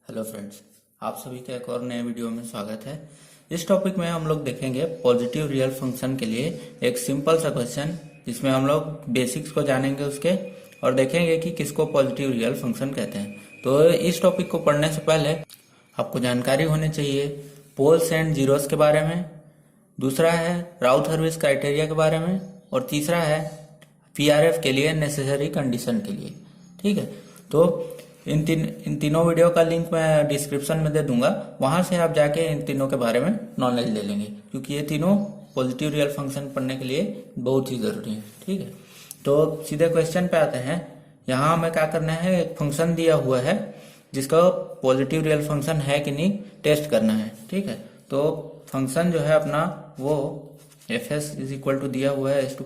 Hello friends, आप सभी का एक और नए वीडियो में स्वागत है। इस टॉपिक में हम लोग देखेंगे पॉजिटिव रियल फंक्शन के लिए एक सिंपल सा क्वेश्चन, जिसमें हम लोग बेसिक्स को जानेंगे उसके और देखेंगे कि किसको पॉजिटिव रियल फंक्शन कहते हैं। तो इस टॉपिक को पढ़ने से पहले आपको जानकारी होनी चाहिए पोल्स एंड जीरोस के बारे में, दूसरा है राउथ-हर्विट्ज क्राइटेरिया के बारे में, और तीसरा है पीआरएफ के लिए नेसेसरी कंडीशन के लिए। ठीक है, तो इन तीनों वीडियो का लिंक मैं डिस्क्रिप्शन में दे दूंगा, वहां से आप जाके इन तीनों के बारे में नॉलेज ले लेंगे, क्योंकि ये तीनों पॉजिटिव रियल फंक्शन पढ़ने के लिए बहुत ही जरूरी है। ठीक है, तो सीधे क्वेश्चन पे आते हैं। यहाँ हमें क्या करना है, एक फंक्शन दिया हुआ है जिसका पॉजिटिव रियल फंक्शन है कि नहीं टेस्ट करना है। ठीक है, तो फंक्शन जो है अपना वो F S is equal to दिया हुआ है s⁴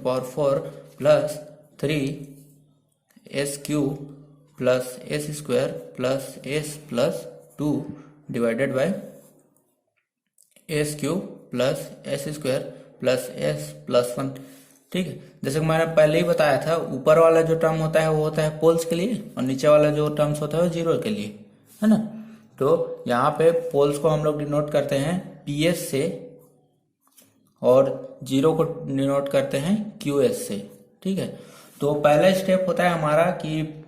plus 3s³ plus s² plus s plus 2 divided by s³ plus s² plus s plus 1। ठीक है, जैसे कि मैंने पहले ही बताया था, ऊपर वाला जो टर्म होता है वो होता है पोल्स के लिए, और नीचे वाला जो टर्म्स होता है वो जीरो के लिए, है ना। तो यहाँ पे पोल्स को हम लोग डिनोट करते हैं ps से और जीरो को डिनोट करते हैं qs से। ठीक है, तो पहला स्टेप होता है हमारा कि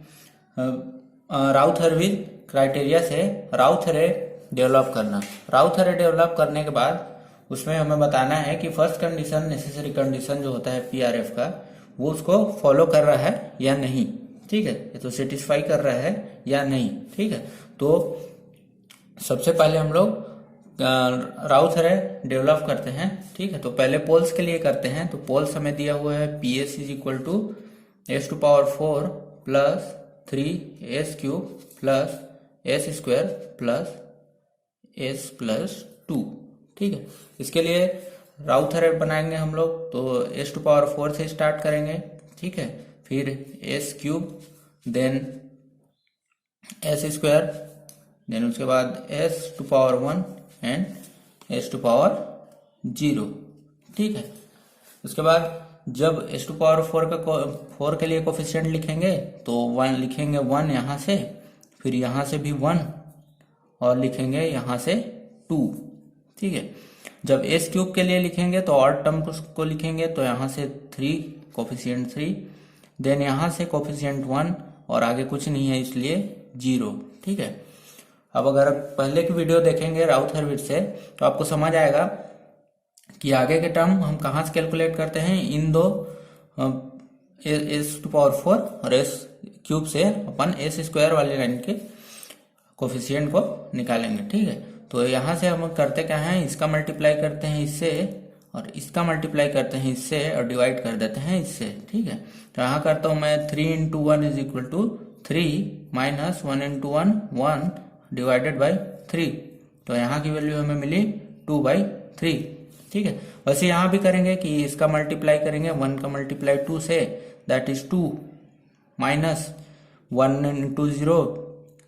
राउथ-हर्विट्ज क्राइटेरिया से राउथ अरे डेवलप करना। राउथ अरे डेवलप करने के बाद उसमें हमें बताना है कि फर्स्ट कंडीशन नेसेसरी कंडीशन जो होता है पीआरएफ का, वो उसको फॉलो कर रहा है या नहीं। ठीक है, ये तो सेटिस्फाई कर रहा है या नहीं। ठीक है, तो सबसे पहले हम लोग राउथ अरे डेवलप करते हैं। ठीक है, तो पहले पोल्स के लिए करते हैं। तो पोल्स हमें दिया हुआ है PS is equal to s⁴ plus 3s³ plus s² plus s plus 2। ठीक है, इसके लिए राउथ अरे बनाएंगे हम लोग, तो s⁴ से स्टार्ट करेंगे। ठीक है, फिर s³, देन s², देन उसके बाद s⁴ एंड s⁴. ठीक है, उसके बाद जब s⁴ के लिए कोफिशिएंट लिखेंगे तो 1 लिखेंगे, 1 यहाँ से, फिर यहाँ से भी 1, और लिखेंगे यहाँ से 2। ठीक है, जब s³ के लिए लिखेंगे तो और टर्म को लिखेंगे, तो यहाँ से 3 कोफिशिएंट 3, देन यहाँ से कोफिशिएंट 1, और आगे कुछ नहीं है इसलिए 0। ठीक है, अब अगर पहले की वीडियो देखेंगे राउथ-हर्विट्ज से तो आपको समझ आएगा कि आगे के टर्म हम कहाँ से कैलकुलेट करते हैं। इन दो s⁴ और s³ से अपन s² वाली लाइन के कोफिशिएंट को निकालेंगे। ठीक है, तो यहाँ से हम करते क्या है, इसका मल्टीप्लाई करते हैं इससे, और इसका मल्टीप्लाई करते हैं इससे, और डिवाइड कर देते हैं इससे। ठीक है, तो यहाँ करता हूँ मैं 3 × 1 is equal to 3 minus 1 × 1 1 divided by 3। तो यहाँ की वैल्यू हमें मिली 2/3। ठीक है, वैसे यहाँ भी करेंगे कि इसका मल्टीप्लाई करेंगे 1 का मल्टीप्लाई 2 से, that is 2 minus 1 × 0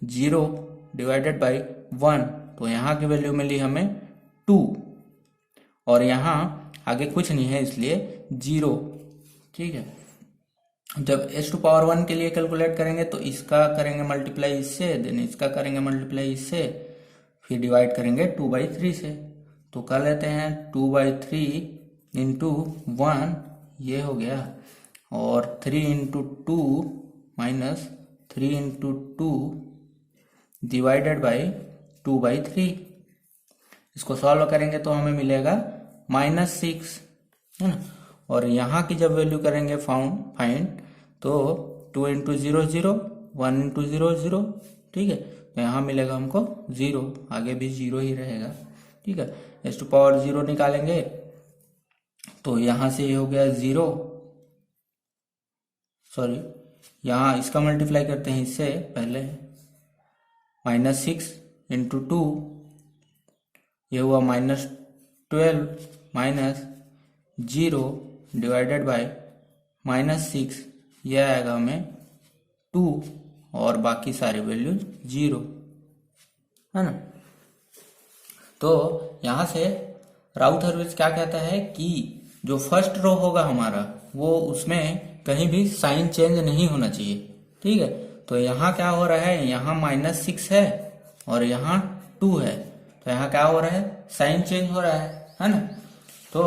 0 divided by 1। तो यहाँ की वैल्यू मिली हमें 2, और यहाँ आगे कुछ नहीं है इसलिए 0। ठीक है, जब s⁴ के लिए कैलकुलेट करेंगे तो इसका करेंगे मल्टीप्लाई इससे, देन इसका करेंगे मल्टीप्लाई इससे, फिर डिवाइड करेंगे 2/3 से। तो कर लेते हैं 2/3 × 1, ये हो गया, और 3 × 2 माइनस 3 × 2 डिवाइडेड बाई 2/3। इसको सॉल्व करेंगे तो हमें मिलेगा -6, है ना। और यहाँ की जब वैल्यू करेंगे फाइंड, तो 2 × 0 0, 1 × 0 0। ठीक है, तो यहाँ मिलेगा हमको 0, आगे भी 0 ही रहेगा। ठीक है, s⁴ निकालेंगे तो यहाँ से ये हो गया 0, सॉरी, यहाँ इसका मल्टीप्लाई करते हैं इससे पहले, -6 × 2, ये हुआ -12 माइनस 0 डिवाइडेड बाय -6, यह आएगा हमें 2, और बाकी सारे वैल्यू 0, है ना। तो यहाँ से राउथ-हर्विट्ज क्या कहता है कि जो फर्स्ट रो होगा हमारा, वो उसमें कहीं भी साइन चेंज नहीं होना चाहिए। ठीक है, तो यहाँ क्या हो रहा है, यहाँ -6 है और यहाँ 2 है, तो यहाँ क्या हो रहा है, साइन चेंज हो रहा है ना। तो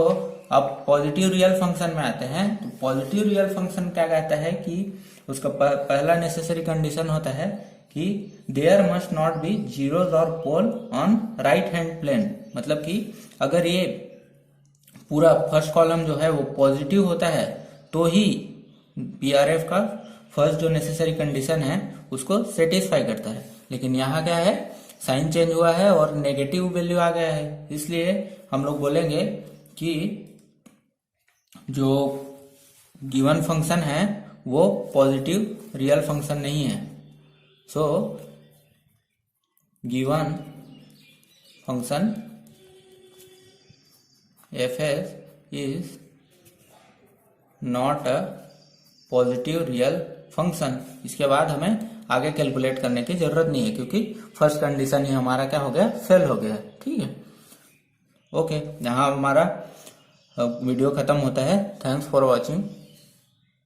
अब पॉजिटिव रियल फंक्शन में आते हैं। तो पॉजिटिव रियल फंक्शन क्या कहता है कि उसका पहला नेसेसरी कंडीशन होता है कि there must not be zeros और pole on right hand plane. मतलब कि अगर ये पूरा फर्स्ट कॉलम जो है वो पॉजिटिव होता है तो ही पीआरएफ का फर्स्ट जो नेसेसरी कंडीशन है उसको सेटिस्फाई करता है। लेकिन यहाँ क्या है, साइन चेंज हुआ है और नेगेटिव वैल्यू आ गया है, इसलिए हम लोग बोलेंगे कि जो गिवन फंक्शन है वो पॉजिटिव रियल फंक्शन नहीं है। So given function fs is not a positive real function. इसके बाद हमें आगे कैलकुलेट करने की जरूरत नहीं है क्योंकि फर्स्ट कंडीशन ही हमारा क्या हो गया, फेल हो गया। ठीक है, ओके, यहाँ हमारा वीडियो खत्म होता है। Thanks for watching.